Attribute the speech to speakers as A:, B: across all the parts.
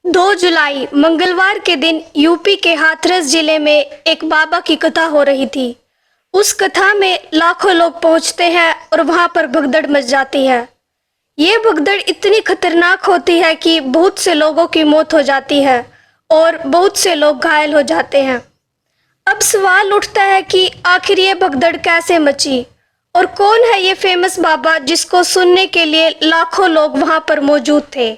A: 2 जुलाई मंगलवार के दिन यूपी के हाथरस जिले में एक बाबा की कथा हो रही थी। उस कथा में लाखों लोग पहुंचते हैं और वहां पर भगदड़ मच जाती है। ये भगदड़ इतनी खतरनाक होती है कि बहुत से लोगों की मौत हो जाती है और बहुत से लोग घायल हो जाते हैं। अब सवाल उठता है कि आखिर ये भगदड़ कैसे मची और कौन है ये फेमस बाबा जिसको सुनने के लिए लाखों लोग वहां पर मौजूद थे।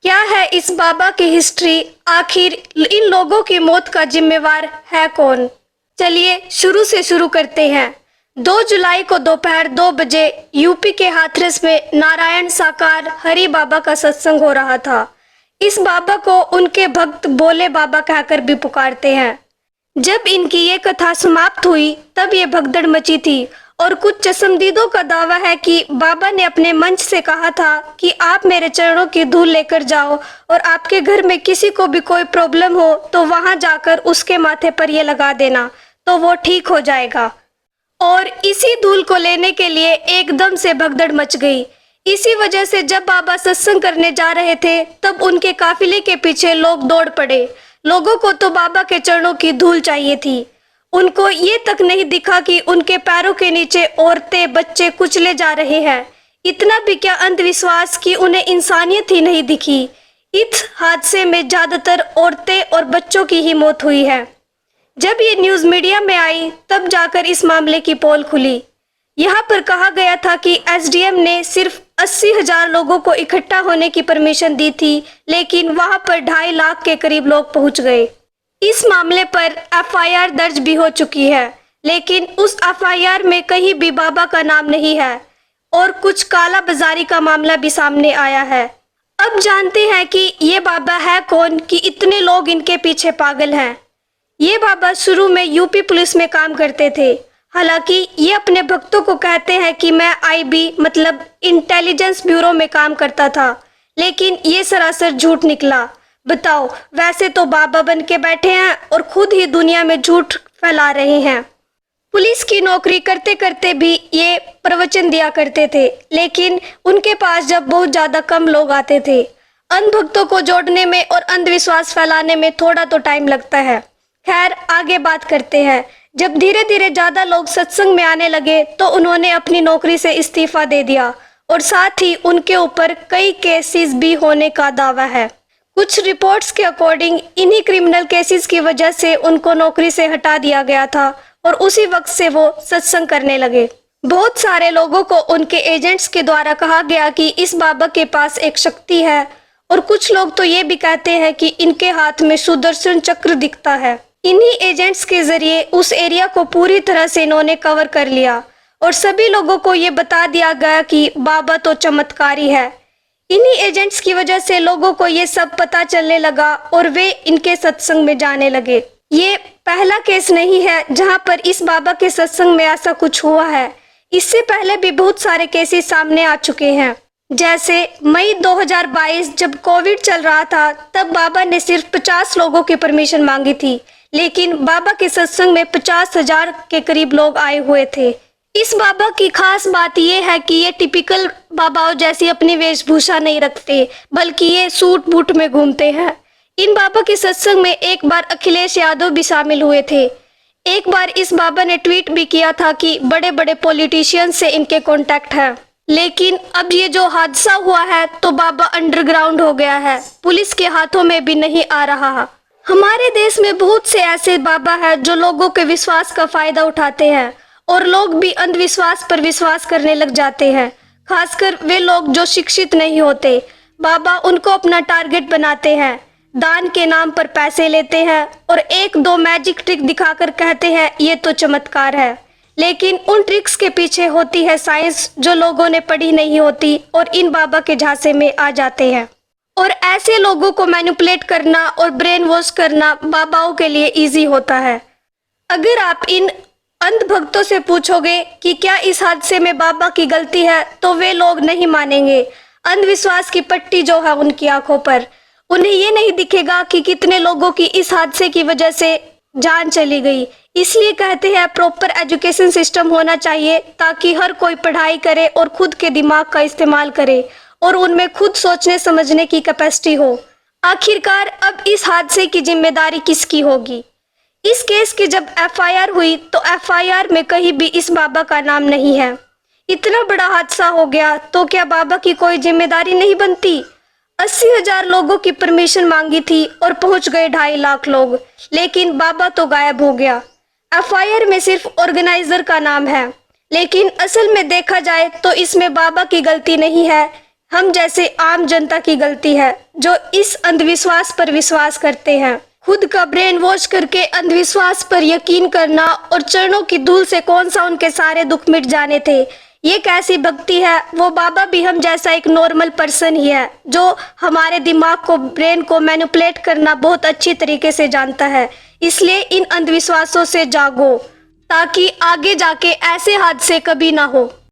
A: क्या है इस बाबा की हिस्ट्री, आखिर इन लोगों की मौत का जिम्मेवार है कौन। चलिए शुरू से शुरू करते हैं। 2 जुलाई को दोपहर 2 बजे यूपी के हाथरस में नारायण साकार हरि बाबा का सत्संग हो रहा था। इस बाबा को उनके भक्त भोले बाबा कहकर भी पुकारते हैं। जब इनकी ये कथा समाप्त हुई तब ये भगदड़ मची थी और कुछ चश्मदीदों का दावा है कि बाबा ने अपने मंच से कहा था कि आप मेरे चरणों की धूल लेकर जाओ और आपके घर में किसी को भी कोई प्रॉब्लम हो तो वहां जाकर उसके माथे पर ये लगा देना तो वो ठीक हो जाएगा। और इसी धूल को लेने के लिए एकदम से भगदड़ मच गई। इसी वजह से जब बाबा सत्संग करने जा रहे थे तब उनके काफिले के पीछे लोग दौड़ पड़े। लोगों को तो बाबा के चरणों की धूल चाहिए थी। उनको ये तक नहीं दिखा कि उनके पैरों के नीचे औरतें बच्चे कुचले जा रहे हैं। इतना भी क्या अंधविश्वास कि उन्हें इंसानियत ही नहीं दिखी। इस हादसे में ज्यादातर औरतें और बच्चों की ही मौत हुई है। जब ये न्यूज़ मीडिया में आई तब जाकर इस मामले की पोल खुली। यहाँ पर कहा गया था कि एसडीएम ने सिर्फ 80,000 लोगों को इकट्ठा होने की परमिशन दी थी, लेकिन वहाँ पर 2.5 लाख के करीब लोग पहुँच गए। इस मामले पर एफआईआर दर्ज भी हो चुकी है, लेकिन उस एफआईआर में कहीं भी बाबा का नाम नहीं है और कुछ काला बाजारी का मामला भी सामने आया है। अब जानते हैं कि ये बाबा है कौन कि इतने लोग इनके पीछे पागल हैं। ये बाबा शुरू में यूपी पुलिस में काम करते थे। हालांकि ये अपने भक्तों को कहते हैं कि मैं आईबी मतलब इंटेलिजेंस ब्यूरो में काम करता था, लेकिन ये सरासर झूठ निकला। बताओ, वैसे तो बाबा बन के बैठे हैं और खुद ही दुनिया में झूठ फैला रहे हैं। पुलिस की नौकरी करते करते भी ये प्रवचन दिया करते थे, लेकिन उनके पास जब बहुत ज्यादा कम लोग आते थे। अंधभक्तों को जोड़ने में और अंधविश्वास फैलाने में थोड़ा तो टाइम लगता है। खैर, आगे बात करते हैं। जब धीरे धीरे ज्यादा लोग सत्संग में आने लगे तो उन्होंने अपनी नौकरी से इस्तीफा दे दिया और साथ ही उनके ऊपर कई केसेस भी होने का दावा है। कुछ रिपोर्ट्स के अकॉर्डिंग इन्हीं क्रिमिनल केसेस की वजह से उनको नौकरी से हटा दिया गया था और उसी वक्त से वो सत्संग करने लगे। बहुत सारे लोगों को उनके एजेंट्स के द्वारा कहा गया कि इस बाबा के पास एक शक्ति है और कुछ लोग तो ये भी कहते हैं कि इनके हाथ में सुदर्शन चक्र दिखता है। इन्हीं एजेंट्स के जरिए उस एरिया को पूरी तरह से इन्होंने कवर कर लिया और सभी लोगों को ये बता दिया गया कि बाबा तो चमत्कारी है। इन्हीं एजेंट्स की वजह से लोगों को ये सब पता चलने लगा और वे इनके सत्संग में जाने लगे। ये पहला केस नहीं है जहां पर इस बाबा के सत्संग में ऐसा कुछ हुआ है। इससे पहले भी बहुत सारे केसेस सामने आ चुके हैं। जैसे मई 2022 जब कोविड चल रहा था तब बाबा ने सिर्फ 50 लोगों की परमिशन मांगी थी, लेकिन बाबा के सत्संग में 50,000 के करीब लोग आए हुए थे। इस बाबा की खास बात यह है कि ये टिपिकल बाबाओं जैसी अपनी वेशभूषा नहीं रखते, बल्कि ये सूट बूट में घूमते हैं। इन बाबा के सत्संग में एक बार अखिलेश यादव भी शामिल हुए थे। एक बार इस बाबा ने ट्वीट भी किया था कि बड़े बड़े पॉलिटिशियन से इनके कॉन्टेक्ट है। लेकिन अब ये जो हादसा हुआ है तो बाबा अंडरग्राउंड हो गया है, पुलिस के हाथों में भी नहीं आ रहा। हमारे देश में बहुत से ऐसे बाबा हैं जो लोगों के विश्वास का फायदा उठाते हैं और लोग भी अंधविश्वास पर विश्वास करने लग जाते हैं, खासकर वे लोग जो शिक्षित नहीं होते। बाबा उनको अपना टारगेट बनाते हैं, दान के नाम पर पैसे लेते हैं और 1-2 मैजिक ट्रिक दिखाकर कहते हैं ये तो चमत्कार है। लेकिन उन ट्रिक्स के पीछे होती है साइंस जो लोगों ने पढ़ी नहीं होती और इन बाबा के झांसे में आ जाते हैं। और ऐसे लोगों को मैनिपुलेट करना और ब्रेन वॉश करना बाबाओं के लिए इजी होता है। अगर आप इन अंधभक्तों से पूछोगे कि क्या इस हादसे में बाबा की गलती है तो वे लोग नहीं मानेंगे। अंधविश्वास की पट्टी जो है उनकी आंखों पर, उन्हें ये नहीं दिखेगा कि कितने लोगों की इस हादसे की वजह से जान चली गई। इसलिए कहते हैं प्रॉपर एजुकेशन सिस्टम होना चाहिए ताकि हर कोई पढ़ाई करे और खुद के दिमाग का इस्तेमाल करे और उनमें खुद सोचने समझने की कैपेसिटी हो। आखिरकार अब इस हादसे की जिम्मेदारी किसकी होगी? इस केस की जब एफआईआर हुई तो एफआईआर में कहीं भी इस बाबा का नाम नहीं है। इतना बड़ा हादसा हो गया तो क्या बाबा की कोई जिम्मेदारी नहीं बनती? 80,000 लोगों की परमिशन मांगी थी और पहुंच गए 2.5 लाख लोग, लेकिन बाबा तो गायब हो गया। एफआईआर में सिर्फ ऑर्गेनाइजर का नाम है, लेकिन असल में देखा जाए तो इसमें बाबा की गलती नहीं है, हम जैसे आम जनता की गलती है जो इस अंधविश्वास पर विश्वास करते हैं। खुद का ब्रेन वॉश करके अंधविश्वास पर यकीन करना और चरणों की धूल से कौन सा उनके सारे दुख मिट जाने थे। ये कैसी भक्ति है? वो बाबा भी हम जैसा एक नॉर्मल पर्सन ही है जो हमारे दिमाग को, ब्रेन को मैनिपुलेट करना बहुत अच्छी तरीके से जानता है। इसलिए इन अंधविश्वासों से जागो ताकि आगे जाके ऐसे हादसे कभी ना हो।